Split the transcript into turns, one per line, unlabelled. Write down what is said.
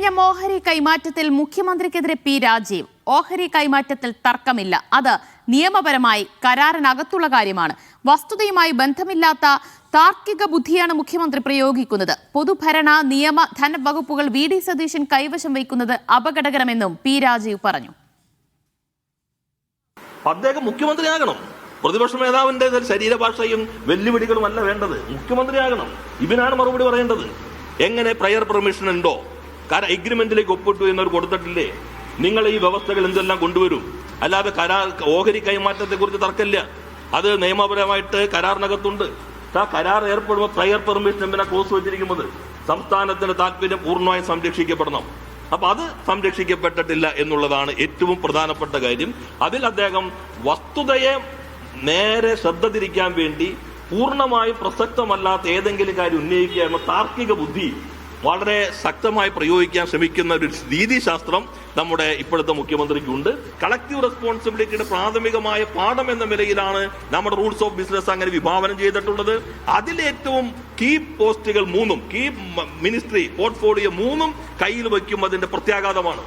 വിഴിഞ്ഞം ഓഹരി കൈമാറ്റത്തിൽ മുഖ്യമന്ത്രിക്കെതിരെ പി രാജീവ്. ഓഹരി കൈമാറ്റത്തിൽ തർക്കമില്ല, അത് നിയമപരമായി കരാറിനകത്തുള്ള കാര്യമാണ്. വസ്തുതയുമായി ബന്ധമില്ലാത്ത താർക്കിക ബുദ്ധിയാണ് മുഖ്യമന്ത്രി പ്രയോഗിക്കുന്നത്. പൊതുഭരണ നിയമ ധനവകുപ്പുകൾ വി ഡി സതീശൻ കൈവശം വയ്ക്കുന്നത് അപകടകരമെന്നും പി രാജീവ് പറഞ്ഞു.
അദ്ദേഹം മുഖ്യമന്ത്രിയാകണം. പ്രതിപക്ഷ നേതാവിന്റെ ശരീരഭാഷയും വെല്ലുവിളികളും അല്ല വേണ്ടത്. മുഖ്യമന്ത്രിയാകണം. ഇവനാണ് മറുപടി പറയേണ്ടത്. എങ്ങനെ പ്രയർ പെർമിഷൻ ഉണ്ടോ? കാരണം എഗ്രിമെന്റിലേക്ക് ഒപ്പിട്ടു എന്നവർ കൊടുത്തിട്ടില്ലേ? നിങ്ങൾ ഈ വ്യവസ്ഥകൾ എന്തെല്ലാം കൊണ്ടുവരും. അല്ലാതെ ഓഹരി കൈമാറ്റത്തെ കുറിച്ച് തർക്കമില്ല. അത് നിയമപരമായിട്ട് കരാറിനകത്തുണ്ട്. ആ കരാർ ഏർപ്പെടുമ്പോൾ പ്രയർ പെർമിഷൻ എന്തിനാ ക്ലോസ് വെച്ചിരിക്കുന്നത്? സംസ്ഥാനത്തിന്റെ താല്പര്യം പൂർണ്ണമായും സംരക്ഷിക്കപ്പെടണം. അപ്പൊ അത് സംരക്ഷിക്കപ്പെട്ടിട്ടില്ല എന്നുള്ളതാണ് ഏറ്റവും പ്രധാനപ്പെട്ട കാര്യം. അതിൽ അദ്ദേഹം വസ്തുതയെ നേരെ ശ്രദ്ധ തിരിക്കാൻ വേണ്ടി പൂർണ്ണമായും പ്രസക്തമല്ലാത്ത ഏതെങ്കിലും കാര്യം ഉന്നയിക്കുക എന്ന താർക്കിക ബുദ്ധി വളരെ ശക്തമായി പ്രയോഗിക്കാൻ ശ്രമിക്കുന്ന ഒരു രീതിശാസ്ത്രം നമ്മുടെ ഇപ്പോഴത്തെ മുഖ്യമന്ത്രിക്കുണ്ട്. കളക്റ്റീവ് റെസ്പോൺസിബിലിറ്റിയുടെ പ്രാഥമികമായ പാഠം എന്ന നിലയിലാണ് നമ്മുടെ റൂൾസ് ഓഫ് ബിസിനസ് അങ്ങനെ വിഭാവനം ചെയ്തിട്ടുള്ളത്. അതിലേറ്റവും കീ പോസ്റ്റുകൾ 3 കീ മിനിസ്ട്രി പോർട്ട്ഫോളിയോ 3 കയ്യിൽ വയ്ക്കും അതിന്റെ പ്രത്യാഘാതമാണ്.